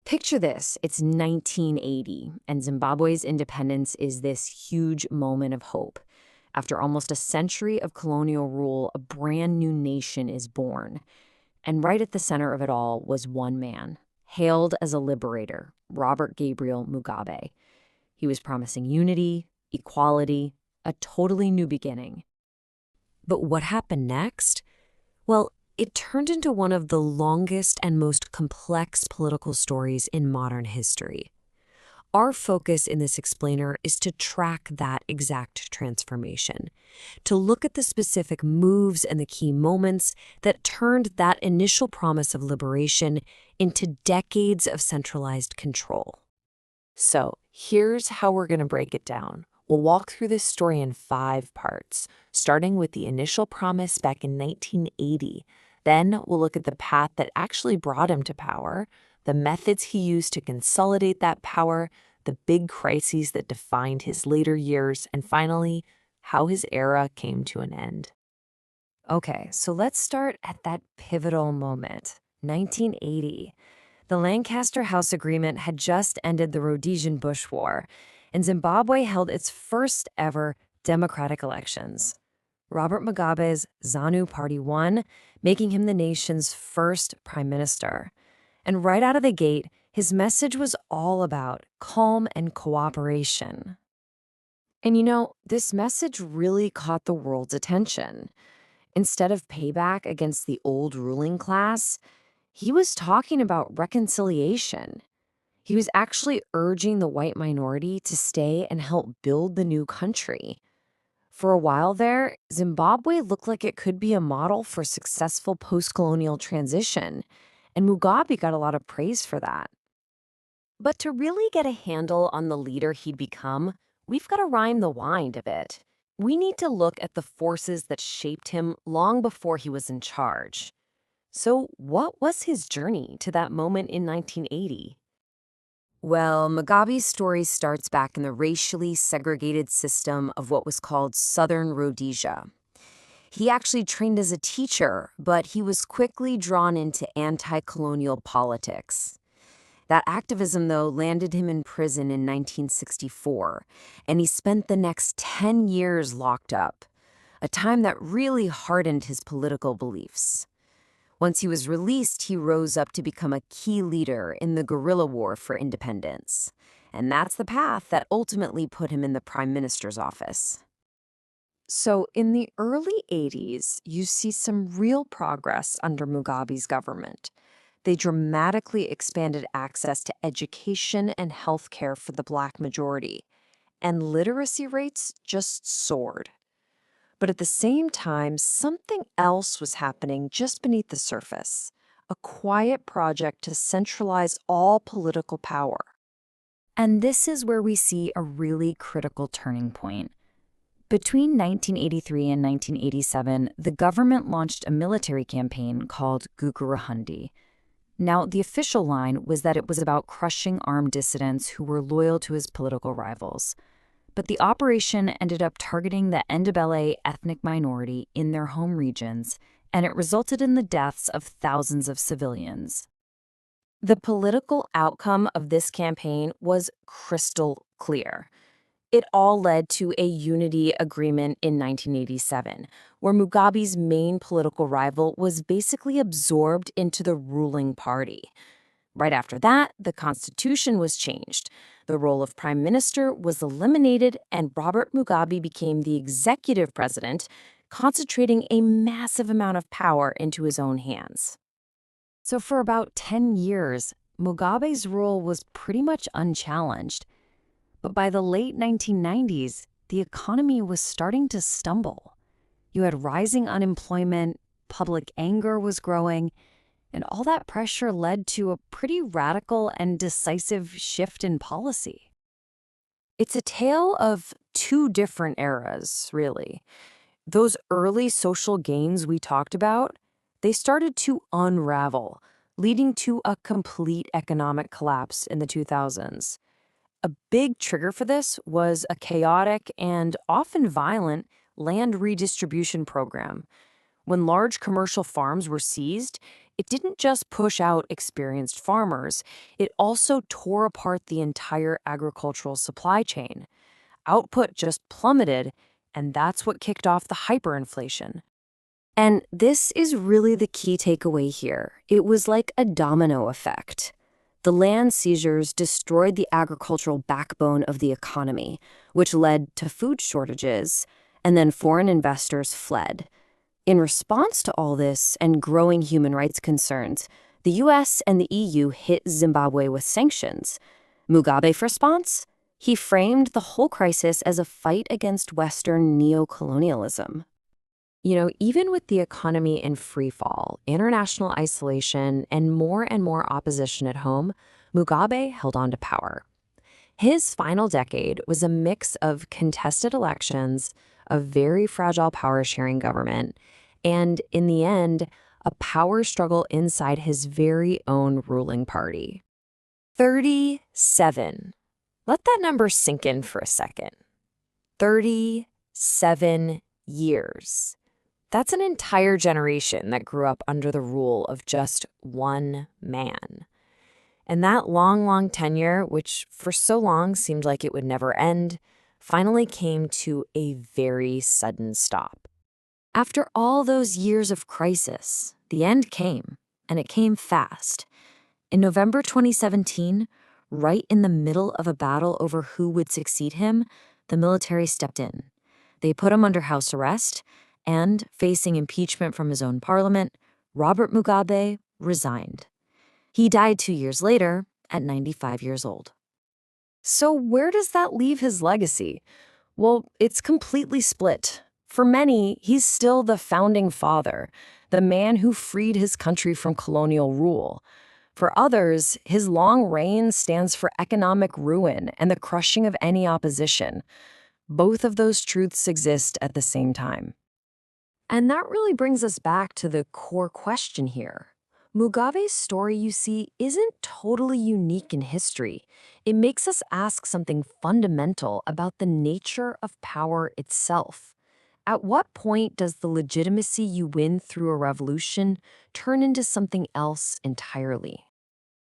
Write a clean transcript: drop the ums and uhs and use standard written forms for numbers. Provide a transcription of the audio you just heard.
Picture this, it's 1980, and Zimbabwe's independence is this huge moment of hope. After almost a century of colonial rule, a brand new nation is born. And right at the center of it all was one man, hailed as a liberator, Robert Gabriel Mugabe. He was promising unity, equality, a totally new beginning. But what happened next? Well, it turned into one of the longest and most complex political stories in modern history. Our focus in this explainer is to track that exact transformation, to look at the specific moves and the key moments that turned that initial promise of liberation into decades of centralized control. So here's how we're going to break it down. We'll walk through this story in 5 parts, starting with the initial promise back in 1980. Then we'll look at the path that actually brought him to power, the methods he used to consolidate that power, the big crises that defined his later years, and finally, how his era came to an end. Okay, so let's start at that pivotal moment, 1980. The Lancaster House Agreement had just ended the Rhodesian Bush War, and Zimbabwe held its first ever democratic elections. Robert Mugabe's ZANU Party won, making him the nation's first prime minister. And right out of the gate, his message was all about calm and cooperation. And this message really caught the world's attention. Instead of payback against the old ruling class, he was talking about reconciliation. He was actually urging the white minority to stay and help build the new country. For a while there, Zimbabwe looked like it could be a model for successful post-colonial transition, and Mugabe got a lot of praise for that. But to really get a handle on the leader he'd become, we've got to rewind the wind a bit. We need to look at the forces that shaped him long before he was in charge. So what was his journey to that moment in 1980? Well, Mugabe's story starts back in the racially segregated system of what was called Southern Rhodesia. He actually trained as a teacher, but he was quickly drawn into anti-colonial politics. That activism, though, landed him in prison in 1964, and he spent the next 10 years locked up, a time that really hardened his political beliefs. Once he was released, he rose up to become a key leader in the guerrilla war for independence. And that's the path that ultimately put him in the prime minister's office. So in the early 80s, you see some real progress under Mugabe's government. They dramatically expanded access to education and healthcare for the Black majority, and literacy rates just soared. But at the same time, something else was happening just beneath the surface, a quiet project to centralize all political power. And this is where we see a really critical turning point. Between 1983 and 1987, the government launched a military campaign called Gukurahundi. Now, the official line was that it was about crushing armed dissidents who were loyal to his political rivals. But the operation ended up targeting the Ndebele ethnic minority in their home regions, and it resulted in the deaths of thousands of civilians. The political outcome of this campaign was crystal clear. It all led to a unity agreement in 1987, where Mugabe's main political rival was basically absorbed into the ruling party. Right after that, the constitution was changed. The role of prime minister was eliminated, and Robert Mugabe became the executive president, concentrating a massive amount of power into his own hands. So for about 10 years, Mugabe's rule was pretty much unchallenged. But by the late 1990s, the economy was starting to stumble. You had rising unemployment, public anger was growing, and all that pressure led to a pretty radical and decisive shift in policy. It's a tale of 2 different eras, really. Those early social gains we talked about, they started to unravel, leading to a complete economic collapse in the 2000s. A big trigger for this was a chaotic and often violent land redistribution program. When large commercial farms were seized, it didn't just push out experienced farmers, it also tore apart the entire agricultural supply chain. Output just plummeted, and that's what kicked off the hyperinflation. And this is really the key takeaway here. It was like a domino effect. The land seizures destroyed the agricultural backbone of the economy, which led to food shortages, and then foreign investors fled. In response to all this and growing human rights concerns, the US and the EU hit Zimbabwe with sanctions. Mugabe's response? He framed the whole crisis as a fight against Western neocolonialism. Even with the economy in free fall, international isolation, and more opposition at home, Mugabe held on to power. His final decade was a mix of contested elections, a very fragile power-sharing government, and, in the end, a power struggle inside his very own ruling party. 37. Let that number sink in for a second. 37 years. That's an entire generation that grew up under the rule of just one man. And that long tenure, which for so long seemed like it would never end, finally came to a very sudden stop. After all those years of crisis, the end came, and it came fast. In November 2017, right in the middle of a battle over who would succeed him, the military stepped in. They put him under house arrest, and, facing impeachment from his own parliament, Robert Mugabe resigned. He died 2 years later at 95 years old. So where does that leave his legacy? Well, it's completely split. For many, he's still the founding father, the man who freed his country from colonial rule. For others, his long reign stands for economic ruin and the crushing of any opposition. Both of those truths exist at the same time. And that really brings us back to the core question here. Mugabe's story, you see, isn't totally unique in history. It makes us ask something fundamental about the nature of power itself. At what point does the legitimacy you win through a revolution turn into something else entirely?